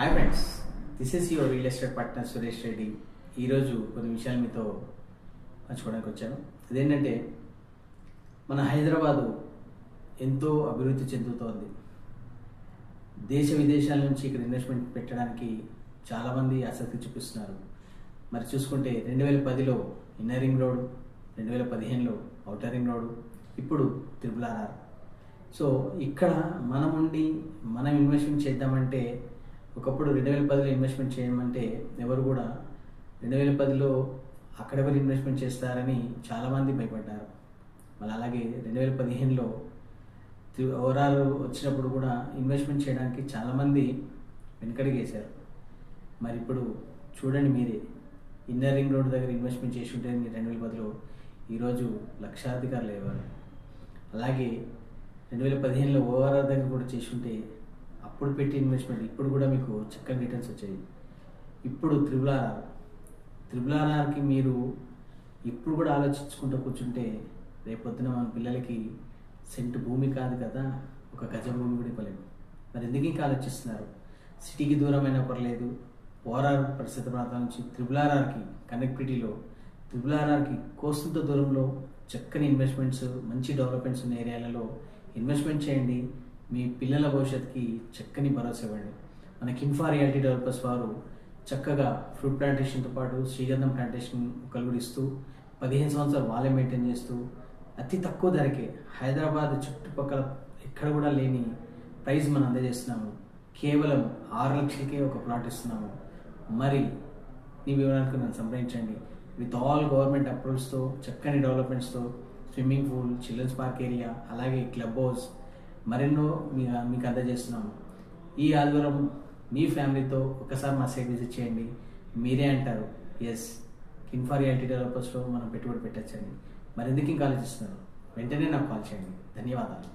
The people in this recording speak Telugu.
Hi friends, this is your real estate partner Suresh Reddy. ఈరోజు కొన్ని విషయాలు మీతో పంచుకోవడానికి వచ్చాను. అదేంటంటే, మన హైదరాబాదు ఎంతో అభివృద్ధి చెందుతోంది. దేశ విదేశాల నుంచి ఇక్కడ ఇన్వెస్ట్మెంట్ పెట్టడానికి చాలామంది ఆసక్తి చూపిస్తున్నారు. మరి చూసుకుంటే 2010లో ఇన్నర్ రింగ్ రోడ్, 2015లో ఔటర్ రింగ్ రోడ్, ఇప్పుడు RRR. సో ఇక్కడ మనం ఇన్వెస్ట్మెంట్ చేద్దామంటే, ఒకప్పుడు 2010లో ఇన్వెస్ట్మెంట్ చేయమంటే ఎవరు కూడా 2010లో అక్కడెవరు ఇన్వెస్ట్మెంట్ చేస్తారని చాలామంది భయపడ్డారు. మళ్ళీ అలాగే 2015లో ఓవరాల్ వచ్చినప్పుడు కూడా ఇన్వెస్ట్మెంట్ చేయడానికి చాలామంది వెనకడిగేశారు. మరి ఇప్పుడు చూడండి మీరే, ఇన్నర్ రింగ్ రోడ్ దగ్గర ఇన్వెస్ట్మెంట్ చేసి ఉంటే మీరు 2010లో ఈరోజు లక్షాధికారులు అయ్యేవారు. అలాగే 2015లో ఓవరాల్ దగ్గర కూడా చేసి ఉంటే అప్పుడు పెట్టి ఇన్వెస్ట్మెంట్ ఇప్పుడు కూడా మీకు చక్కని రిటర్న్స్ వచ్చాయి. ఇప్పుడు RRRకి మీరు ఇప్పుడు కూడా ఆలోచించుకుంటూ కూర్చుంటే రేపొద్దున మన పిల్లలకి సెంటు భూమి కాదు కదా, ఒక గజం భూమి కూడా ఇవ్వలేము. మరి ఎందుకు ఇంకా ఆలోచిస్తున్నారు? సిటీకి దూరమైనా పర్లేదు, ఓవరాల్ పరిస్థితి ప్రాంతాల నుంచి RRRకి కనెక్టివిటీలో RRRకి కోస్తంత దూరంలో చక్కని ఇన్వెస్ట్మెంట్స్, మంచి డెవలప్మెంట్స్ ఉన్న ఏరియాలలో ఇన్వెస్ట్మెంట్ చేయండి. మీ పిల్లల భవిష్యత్తుకి చక్కని భరోసా ఇవ్వండి. మన కిన్ఫా రియాలిటీ డెవలపర్స్ వారు చక్కగా ఫ్రూట్ ప్లాంటేషన్తో పాటు శ్రీగంధం ప్లాంటేషన్ కలుగుడిస్తూ 15 సంవత్సరాలు వాళ్ళే మెయింటైన్ చేస్తూ అతి తక్కువ ధరకే హైదరాబాద్ చుట్టుపక్కల ఎక్కడ కూడా లేని ప్రైస్ మనం అందజేస్తున్నాము. కేవలం 6 లక్షలకే ఒక ప్లాట్ ఇస్తున్నాము. మరి మీ వివరాలకు నన్ను సంప్రదించండి. విత్ ఆల్ గవర్నమెంట్ అప్రూవల్స్తో, చక్కని డెవలప్మెంట్స్తో, swimming pool, children's park area, అలాగే క్లబ్ హౌస్ మరెన్నో మీకు అందజేస్తున్నాము. ఈ ఆదివారం మీ ఫ్యామిలీతో ఒకసారి మా సైట్ విజిట్ చేయండి. మీరే అంటారు, ఎస్, కిన్ఫా రియాలిటీ డెవలపర్స్లో మనం పెట్టుబడి పెట్టచ్చండి. మరి ఎందుకు ఇంకా ఆలోచిస్తున్నారు? వెంటనే నాకు కాల్ చేయండి. ధన్యవాదాలు.